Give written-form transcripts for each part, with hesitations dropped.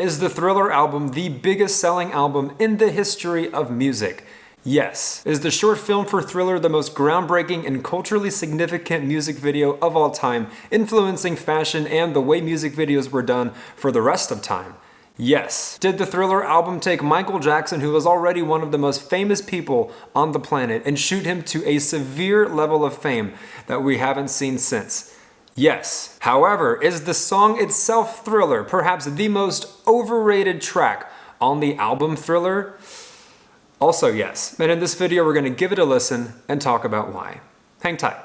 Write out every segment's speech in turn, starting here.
Is the Thriller album the biggest selling album in the history of music? Yes. Is the short film for Thriller the most groundbreaking and culturally significant music video of all time, influencing fashion and the way music videos were done for the rest of time? Yes. Did the Thriller album take Michael Jackson, who was already one of the most famous people on the planet, and shoot him to a severe level of fame that we haven't seen since? Yes. However, is the song itself, Thriller, perhaps the most overrated track on the album Thriller? Also yes. And in this video, we're going to give it a listen and talk about why. Hang tight.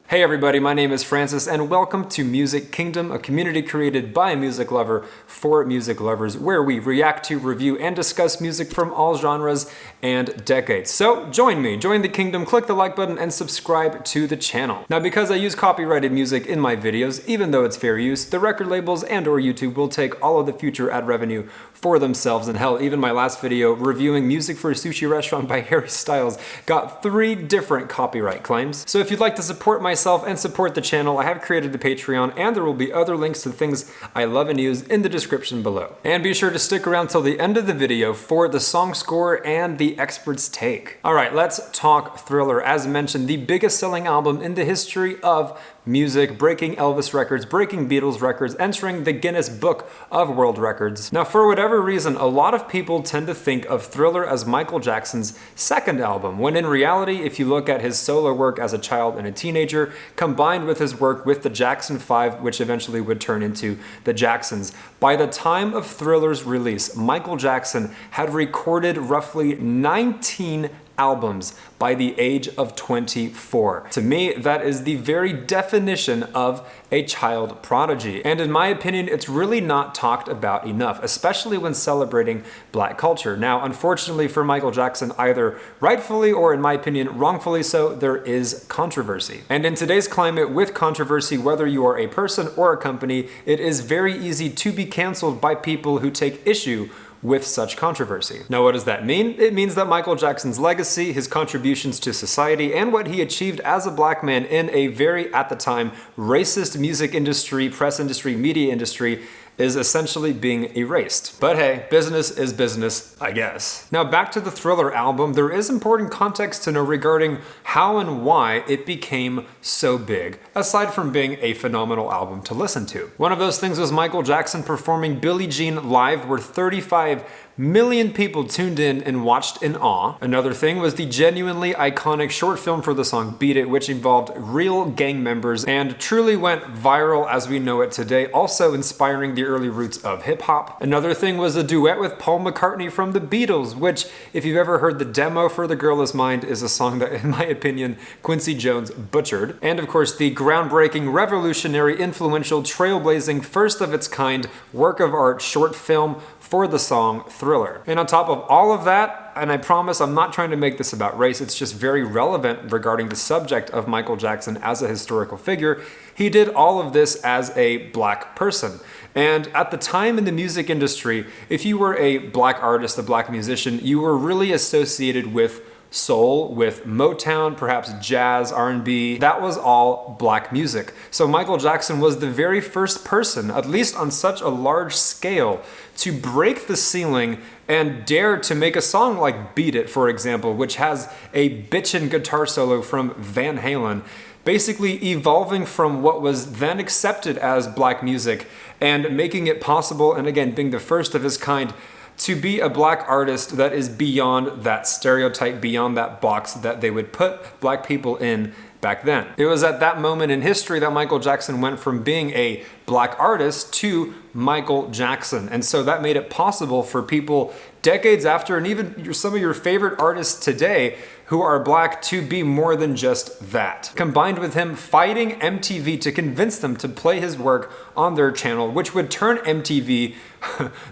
Hey everybody, my name is Francis and welcome to Music Kingdom, a community created by a music lover for music lovers, where we react to, review, and discuss music from all genres and decades. So join me, join the kingdom, click the like button, and subscribe to the channel. Now, because I use copyrighted music in my videos, even though it's fair use, the record labels and or YouTube will take all of the future ad revenue for themselves. And hell, even my last video reviewing Music for a Sushi Restaurant by Harry Styles got 3 different copyright claims. So if you'd like to support myself and support the channel, I have created a Patreon, and there will be other links to things I love and use in the description below. And be sure to stick around till the end of the video for the song score and the expert's take. All right, let's talk Thriller. As mentioned, the biggest selling album in the history of music, breaking Elvis records, breaking Beatles records, entering the Guinness Book of World Records. Now, for whatever reason, a lot of people tend to think of Thriller as Michael Jackson's second album, when in reality, if you look at his solo work as a child and a teenager, combined with his work with the Jackson 5, which eventually would turn into the Jacksons, by the time of Thriller's release, Michael Jackson had recorded roughly 19 albums by the age of 24. To me, that is the very definition of a child prodigy. And in my opinion, it's really not talked about enough, especially when celebrating Black culture. Now, unfortunately for Michael Jackson, either rightfully or in my opinion, wrongfully so, there is controversy. And in today's climate with controversy, whether you are a person or a company, it is very easy to be canceled by people who take issue with such controversy. Now, what does that mean? It means that Michael Jackson's legacy, his contributions to society, and what he achieved as a Black man in a very, at the time, racist music industry, press industry, media industry, is essentially being erased. But hey, business is business, I guess. Now, back to the Thriller album, there is important context to know regarding how and why it became so big, aside from being a phenomenal album to listen to. One of those things was Michael Jackson performing Billie Jean live, where 35 million people tuned in and watched in awe. Another thing was the genuinely iconic short film for the song Beat It, which involved real gang members and truly went viral as we know it today, also inspiring the early roots of hip hop. Another thing was a duet with Paul McCartney from the Beatles, which, if you've ever heard the demo for The Girl Is Mine, is a song that, in my opinion, Quincy Jones butchered. And of course, the groundbreaking, revolutionary, influential, trailblazing, first of its kind work of art short film for the song Thriller. And on top of all of that, and I promise I'm not trying to make this about race, it's just very relevant regarding the subject of Michael Jackson as a historical figure, he did all of this as a Black person. And at the time in the music industry, if you were a Black artist, a Black musician, you were really associated with soul, with Motown, perhaps jazz, R&B. That was all Black music. So Michael Jackson was the very first person, at least on such a large scale, to break the ceiling and dare to make a song like Beat It, for example, which has a bitchin' guitar solo from Van Halen, basically evolving from what was then accepted as Black music and making it possible, and again, being the first of his kind, to be a Black artist that is beyond that stereotype, beyond that box that they would put Black people in back then. It was at that moment in history that Michael Jackson went from being a Black artist to Michael Jackson. And so that made it possible for people decades after, and even some of your favorite artists today who are Black, to be more than just that. Combined with him fighting MTV to convince them to play his work on their channel, which would turn MTV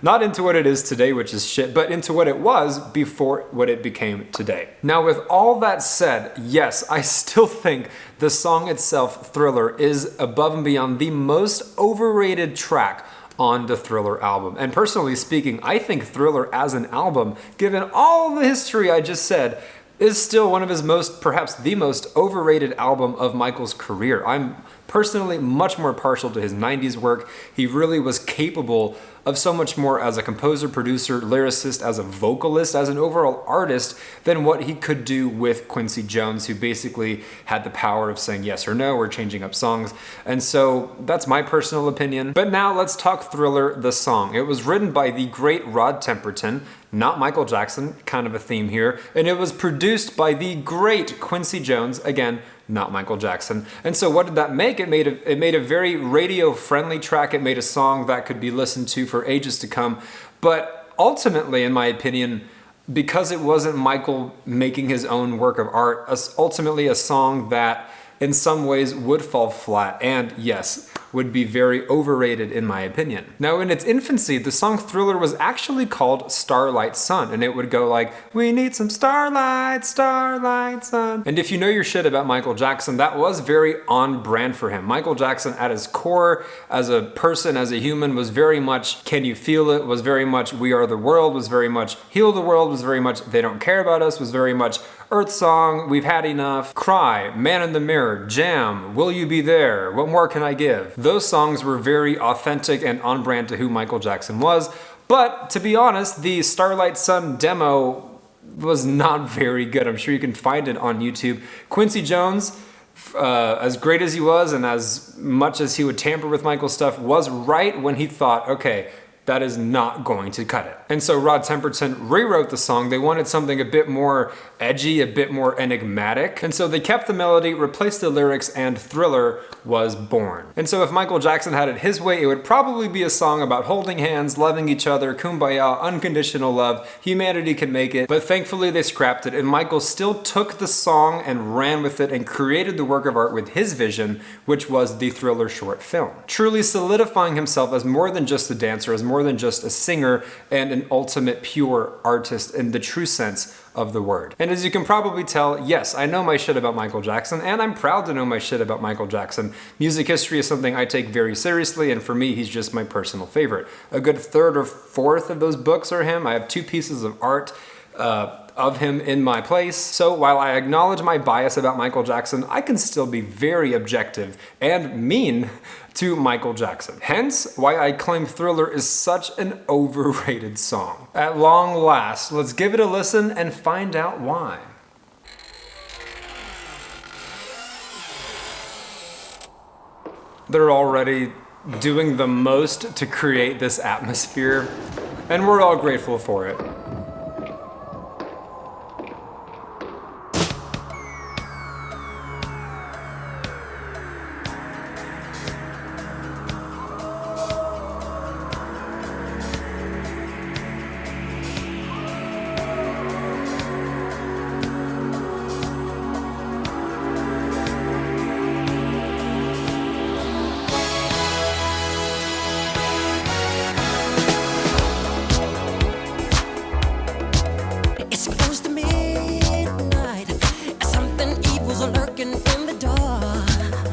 not into what it is today, which is shit, but into what it was before what it became today. Now, with all that said, yes, I still think the song itself, Thriller, is above and beyond the most overrated track on the Thriller album. And personally speaking, I think Thriller as an album, given all the history I just said, is still one of his perhaps the most overrated album of Michael's career. I'm personally much more partial to his 90s work. He really was capable of so much more as a composer, producer, lyricist, as a vocalist, as an overall artist than what he could do with Quincy Jones, who basically had the power of saying yes or no or changing up songs. And so that's my personal opinion. But now let's talk Thriller, the song. It was written by the great Rod Temperton, not Michael Jackson, kind of a theme here, and it was produced by the great Quincy Jones, again, not Michael Jackson. And so what did that make? It made a very radio-friendly track. It made a song that could be listened to for ages to come. But ultimately, in my opinion, because it wasn't Michael making his own work of art, ultimately a song that in some ways would fall flat and, yes, would be very overrated in my opinion. Now, in its infancy, the song Thriller was actually called Starlight Sun, and it would go like, we need some starlight, starlight sun. And if you know your shit about Michael Jackson, that was very on brand for him. Michael Jackson at his core, as a person, as a human, was very much Can You Feel It, was very much We Are the World, was very much Heal the World, was very much They Don't Care About Us, was very much Earth Song, We've Had Enough, Cry, Man in the Mirror, Jam, Will You Be There, What More Can I Give? Those songs were very authentic and on brand to who Michael Jackson was, but to be honest, the Starlight Sun demo was not very good. I'm sure you can find it on YouTube. Quincy Jones, as great as he was and as much as he would tamper with Michael's stuff, was right when he thought, okay, that is not going to cut it. And so Rod Temperton rewrote the song. They wanted something a bit more edgy, a bit more enigmatic. And so they kept the melody, replaced the lyrics, and Thriller was born. And so if Michael Jackson had it his way, it would probably be a song about holding hands, loving each other, kumbaya, unconditional love, humanity can make it. But thankfully they scrapped it, and Michael still took the song and ran with it and created the work of art with his vision, which was the Thriller short film. Truly solidifying himself as more than just a dancer, as more than just a singer, and an ultimate pure artist in the true sense of the word. And as you can probably tell, yes, I know my shit about Michael Jackson, and I'm proud to know my shit about Michael Jackson. Music history is something I take very seriously, and for me, he's just my personal favorite. A good third or fourth of those books are him. I have 2 pieces of art of him in my place. So while I acknowledge my bias about Michael Jackson, I can still be very objective and mean to Michael Jackson. Hence, why I claim Thriller is such an overrated song. At long last, let's give it a listen and find out why. They're already doing the most to create this atmosphere, and we're all grateful for it.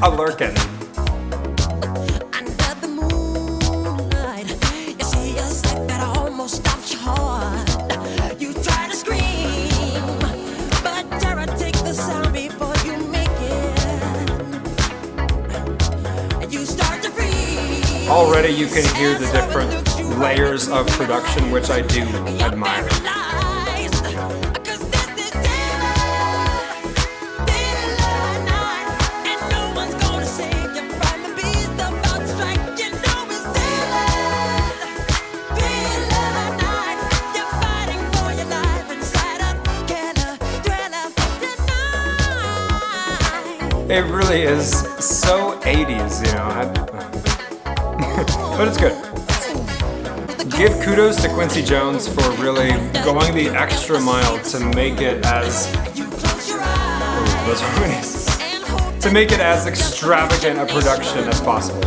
A lurkin'. Under the moonlight, you see a sight that almost stops your heart. You try to scream, but terror takes the sound before you make it. And you start to freeze. Already you can hear the different layers of production, which I do admire. It really is so 80s, you know, but it's good. Give kudos to Quincy Jones for really going the extra mile to make it as, to make it as extravagant a production as possible.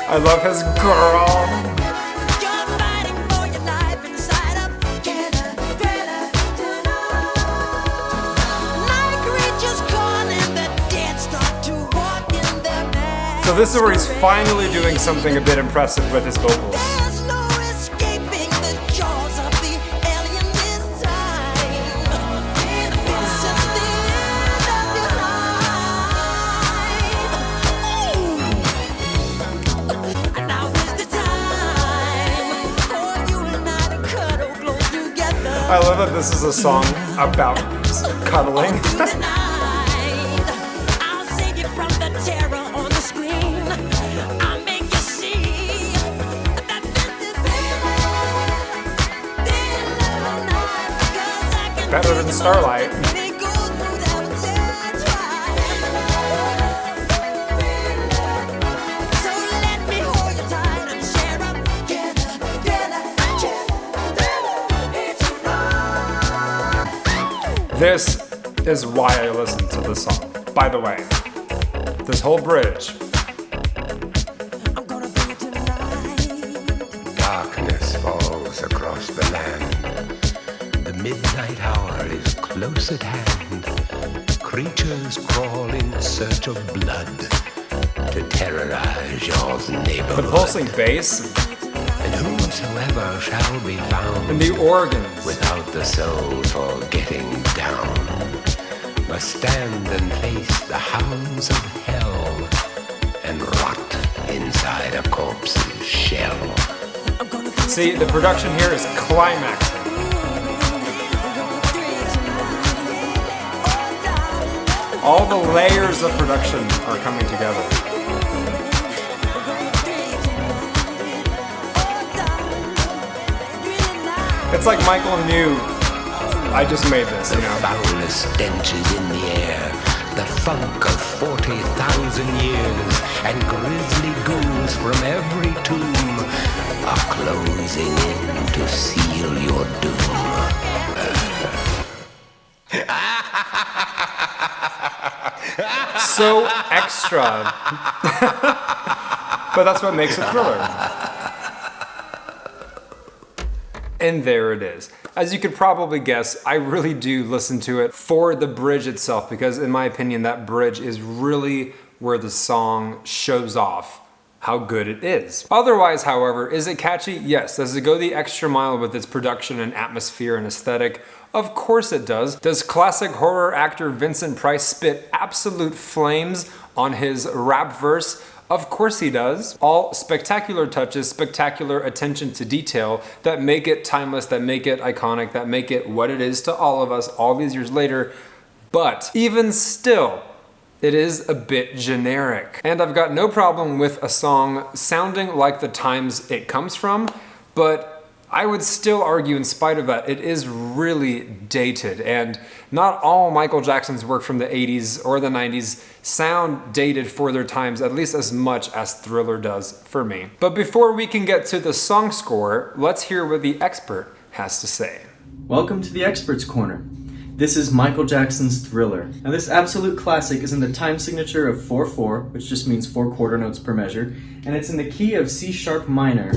I love his girl. So this is where he's finally doing something a bit impressive with his vocals. There's no escaping the jaws of the alien this time. This is the end of your life. And now is the time for you and I to cuddle close together. I love that this is a song about cuddling. Through the night, I'll save you from the terror on the screen. I'll make you see that this is Better than Starlight. So let me hold you tight and share up together. This is why I listen to this song. By the way, this whole bridge. I'm gonna bring it tonight. Darkness falls across the land. The midnight hour is close at hand. Creatures crawl in search of blood to terrorize your The neighborhood. pulsing bass And whosoever shall be found and the organs. without the soul for getting down must stand and face the hounds of hell and rot inside a corpse's shell. See, the production here is climaxing. All the layers of production are coming together. It's like Michael knew, I just made this, The you know. foulest stenches in the air, the funk of 40,000 years, and grisly ghouls from every tomb are closing in to seal your doom. So extra. But that's what makes a thriller. And there it is. As you could probably guess, I really do listen to it for the bridge itself, because in my opinion, that bridge is really where the song shows off how good it is. Otherwise, however, is it catchy? Yes. Does it go the extra mile with its production and atmosphere and aesthetic? Of course it does. Does classic horror actor Vincent Price spit absolute flames on his rap verse? Of course he does. All spectacular touches, spectacular attention to detail that make it timeless, that make it iconic, that make it what it is to all of us all these years later. But even still, it is a bit generic. And I've got no problem with a song sounding like the times it comes from, but I would still argue, in spite of that, it is really dated, and not all Michael Jackson's work from the 80s or the 90s sound dated for their times, at least as much as Thriller does for me. But before we can get to the song score, let's hear what the expert has to say. Welcome to the Expert's Corner. This is Michael Jackson's Thriller. Now this absolute classic is in the time signature of 4/4, which just means 4 quarter notes per measure, and it's in the key of C sharp minor.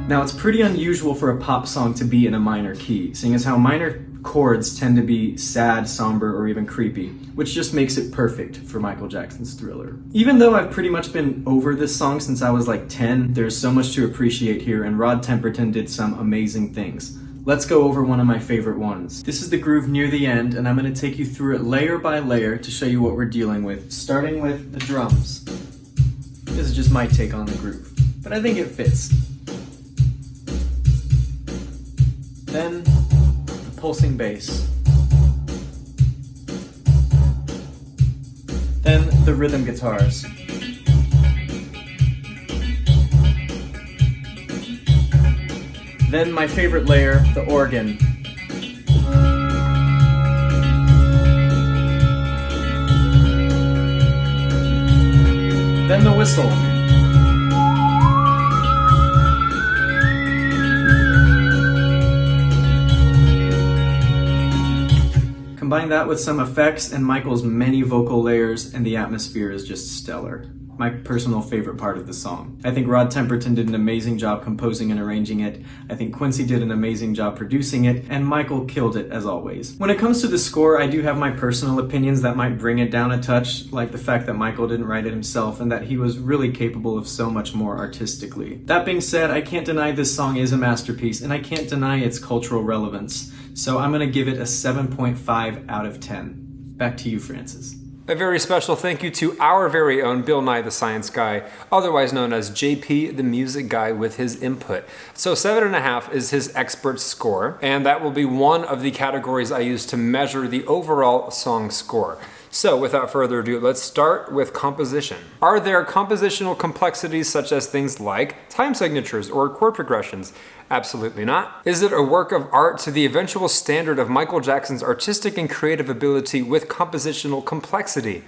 Now it's pretty unusual for a pop song to be in a minor key, seeing as how minor chords tend to be sad, somber, or even creepy, which just makes it perfect for Michael Jackson's Thriller. Even though I've pretty much been over this song since I was like 10, there's so much to appreciate here, and Rod Temperton did some amazing things. Let's go over one of my favorite ones. This is the groove near the end, and I'm going to take you through it layer by layer to show you what we're dealing with, starting with the drums. This is just my take on the groove, but I think it fits. Then, the pulsing bass. Then, the rhythm guitars. Then, my favorite layer, the organ. Then, the whistle. Combine that with some effects and Michael's many vocal layers, and the atmosphere is just stellar. my personal favorite part of the song. I think Rod Temperton did an amazing job composing and arranging it. I think Quincy did an amazing job producing it, and Michael killed it as always. When it comes to the score, I do have my personal opinions that might bring it down a touch, like the fact that Michael didn't write it himself and that he was really capable of so much more artistically. That being said, I can't deny this song is a masterpiece, and I can't deny its cultural relevance. So I'm gonna give it a 7.5 out of 10. Back to you, Francis. A very special thank you to our very own Bill Nye the Science Guy, otherwise known as JP the Music Guy, with his input. So 7.5 is his expert score, and that will be one of the categories I use to measure the overall song score. So without further ado, let's start with composition. Are there compositional complexities such as things like time signatures or chord progressions? Absolutely not. Is it a work of art to the eventual standard of Michael Jackson's artistic and creative ability with compositional complexity?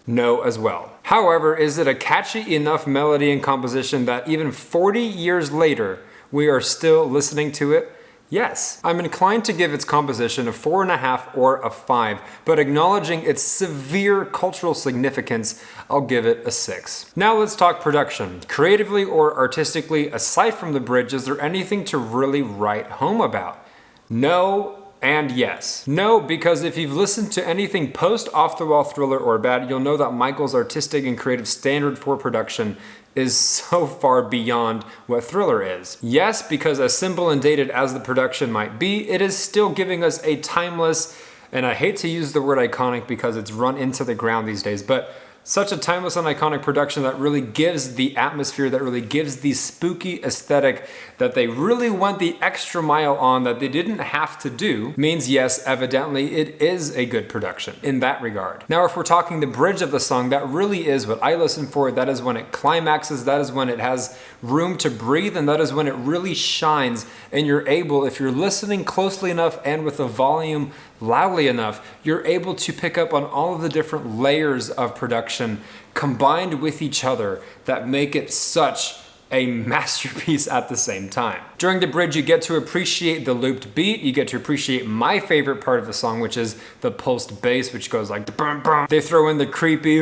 No as well. However, is it a catchy enough melody and composition that even 40 years later, we are still listening to it? Yes. I'm inclined to give its composition a 4.5 or a 5, but acknowledging its severe cultural significance, I'll give it a 6. Now let's talk production. Creatively or artistically, aside from the bridge, is there anything to really write home about? No. And yes. No, because if you've listened to anything post Off the Wall, Thriller, or Bad, you'll know that Michael's artistic and creative standard for production is so far beyond what Thriller is. Yes, because as simple and dated as the production might be, it is still giving us a timeless, and I hate to use the word iconic because it's run into the ground these days, but such a timeless and iconic production that really gives the atmosphere, that really gives the spooky aesthetic that they really went the extra mile on that they didn't have to do, means yes, evidently it is a good production in that regard. Now, if we're talking the bridge of the song, that really is what I listen for. That is when it climaxes, that is when it has room to breathe, and that is when it really shines, and you're able, if you're listening closely enough and with the volume loudly enough, you're able to pick up on all of the different layers of production combined with each other that make it such a masterpiece at the same time. During the bridge, you get to appreciate the looped beat, you get to appreciate my favorite part of the song, which is the pulsed bass, which goes like, they throw in the creepy,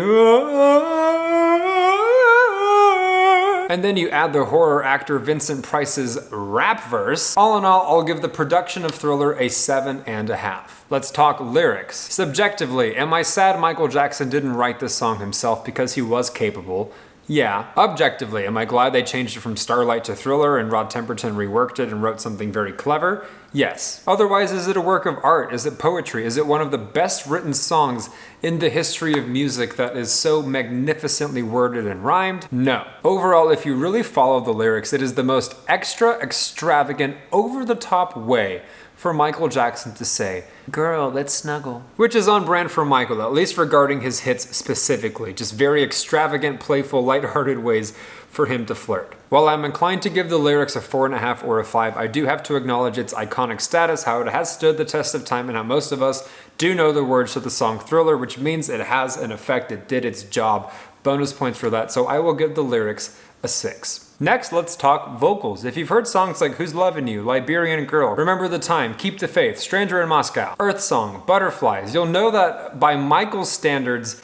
and then you add the horror actor Vincent Price's rap verse. All in all, I'll give the production of Thriller a 7.5. Let's talk lyrics. Subjectively, am I sad Michael Jackson didn't write this song himself because he was capable? Yeah. Objectively, am I glad they changed it from Starlight to Thriller and Rod Temperton reworked it and wrote something very clever? Yes. Otherwise, is it a work of art? Is it poetry? Is it one of the best written songs in the history of music that is so magnificently worded and rhymed? No. Overall, if you really follow the lyrics, it is the most extra, extravagant, over-the-top way for Michael Jackson to say, "Girl, let's snuggle." Which is on brand for Michael, at least regarding his hits specifically. Just very extravagant, playful, lighthearted ways for him to flirt. While I'm inclined to give the lyrics a 4.5 or a 5, I do have to acknowledge its iconic status, how it has stood the test of time, and how most of us do know the words to the song Thriller, which means it has an effect, it did its job. Bonus points for that, so I will give the lyrics a 6. Next, let's talk vocals. If you've heard songs like Who's Lovin' You, Liberian Girl, Remember the Time, Keep the Faith, Stranger in Moscow, Earth Song, Butterflies, you'll know that by Michael's standards,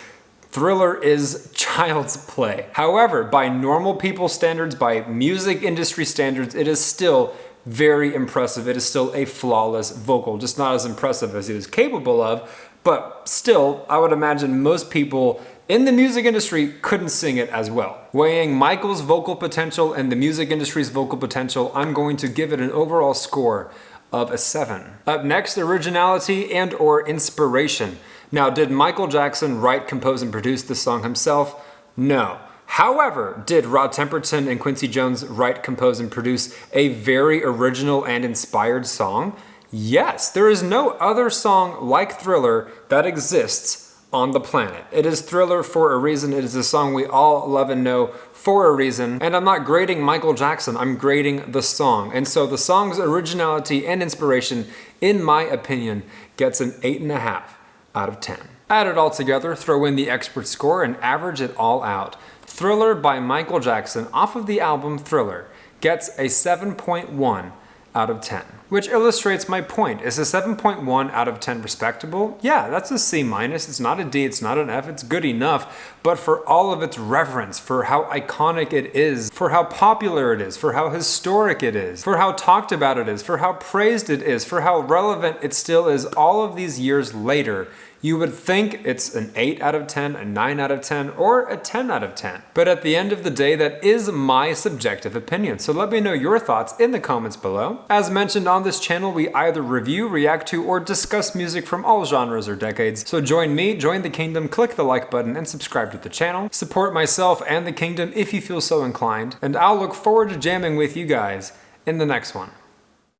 Thriller is child's play. However, by normal people's standards, by music industry standards, it is still very impressive. It is still a flawless vocal, just not as impressive as he was capable of, but still, I would imagine most people in the music industry couldn't sing it as well. Weighing Michael's vocal potential and the music industry's vocal potential, I'm going to give it an overall score of a 7. Up next, originality and or inspiration. Now, did Michael Jackson write, compose, and produce this song himself? No. However, did Rod Temperton and Quincy Jones write, compose, and produce a very original and inspired song? Yes. There is no other song like Thriller that exists on the planet. It is Thriller for a reason. It is a song we all love and know for a reason. And I'm not grading Michael Jackson, I'm grading the song. And so the song's originality and inspiration, in my opinion, gets an 8.5 out of 10. Add it all together, throw in the expert score, and average it all out. Thriller by Michael Jackson off of the album Thriller gets a 7.1 out of 10. Which illustrates my point. Is a 7.1 out of 10 respectable? Yeah, that's a C minus. It's not a D, it's not an F, it's good enough. But for all of its reverence, for how iconic it is, for how popular it is, for how historic it is, for how talked about it is, for how praised it is, for how relevant it still is all of these years later, you would think it's an 8 out of 10, a 9 out of 10, or a 10 out of 10. But at the end of the day, that is my subjective opinion. So let me know your thoughts in the comments below. As mentioned on this channel, we either review, react to, or discuss music from all genres or decades. So join me, join the kingdom, click the like button, and subscribe to the channel. Support myself and the kingdom if you feel so inclined. And I'll look forward to jamming with you guys in the next one.